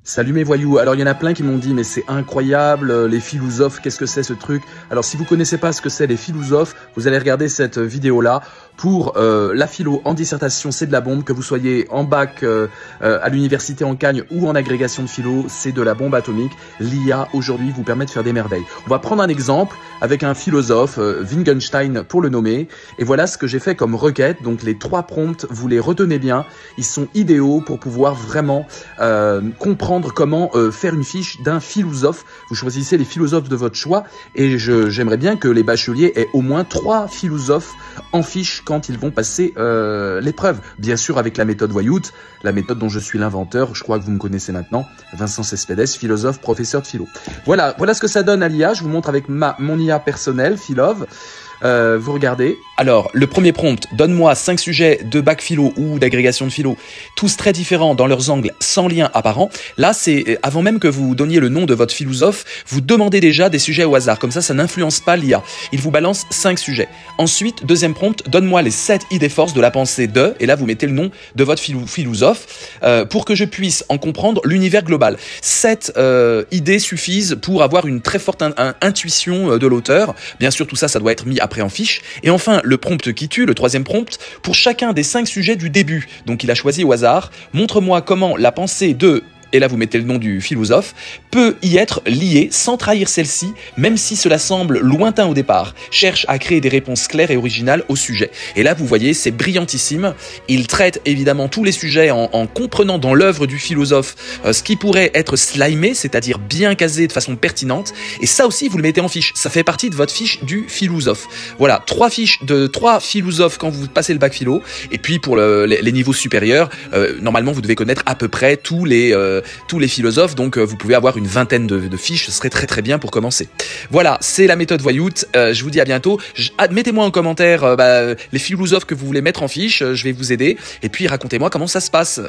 Salut mes voyous, alors il y en a plein qui m'ont dit mais c'est incroyable, les philosophes, qu'est-ce que c'est ce truc? Alors si vous connaissez pas ce que c'est les philosophes, vous allez regarder cette vidéo là. Pour la philo en dissertation, c'est de la bombe, que vous soyez en bac à l'université en Cagne ou en agrégation de philo, c'est de la bombe atomique. L'IA aujourd'hui vous permet de faire des merveilles. On va prendre un exemple avec un philosophe, Wittgenstein pour le nommer, et voilà ce que j'ai fait comme requête. Donc les 3 prompts, vous les retenez bien, ils sont idéaux pour pouvoir vraiment comprendre comment faire une fiche d'un philosophe. Vous choisissez les philosophes de votre choix et j'aimerais bien que les bacheliers aient au moins 3 philosophes en fiche quand ils vont passer l'épreuve. Bien sûr avec la méthode Voyout, la méthode dont je suis l'inventeur, je crois que vous me connaissez maintenant, Vincent Cespedes, philosophe, professeur de philo. Voilà ce que ça donne à l'IA, je vous montre avec mon IA personnelle, Philov. Vous regardez. Alors, le premier prompt, donne-moi 5 sujets de bac philo ou d'agrégation de philo, tous très différents dans leurs angles, sans lien apparent. Là, c'est avant même que vous donniez le nom de votre philosophe, vous demandez déjà des sujets au hasard. Comme ça n'influence pas l'IA. Il vous balance 5 sujets. Ensuite, deuxième prompt, donne-moi les 7 idées forces de la pensée de, et là, vous mettez le nom de votre philosophe, pour que je puisse en comprendre l'univers global. 7 idées suffisent pour avoir une très forte intuition de l'auteur. Bien sûr, tout ça, ça doit être mis après en fiche. Et enfin, le prompt qui tue, le troisième prompt, pour chacun des 5 sujets du début. Donc il a choisi au hasard, montre-moi comment la pensée de... et là vous mettez le nom du philosophe, peut y être lié sans trahir celle-ci, même si cela semble lointain au départ. Cherche à créer des réponses claires et originales au sujet. Et là vous voyez, c'est brillantissime. Il traite évidemment tous les sujets en comprenant dans l'œuvre du philosophe ce qui pourrait être slimé, c'est-à-dire bien casé de façon pertinente. Et ça aussi vous le mettez en fiche. Ça fait partie de votre fiche du philosophe. Voilà, 3 fiches de 3 philosophes quand vous passez le bac philo. Et puis pour les niveaux supérieurs, normalement vous devez connaître à peu près tous les philosophes, donc vous pouvez avoir une vingtaine de fiches, ce serait très bien pour commencer. Voilà, c'est la méthode Voyout, je vous dis à bientôt. Mettez-moi en commentaire les philosophes que vous voulez mettre en fiche, je vais vous aider, et puis racontez-moi comment ça se passe.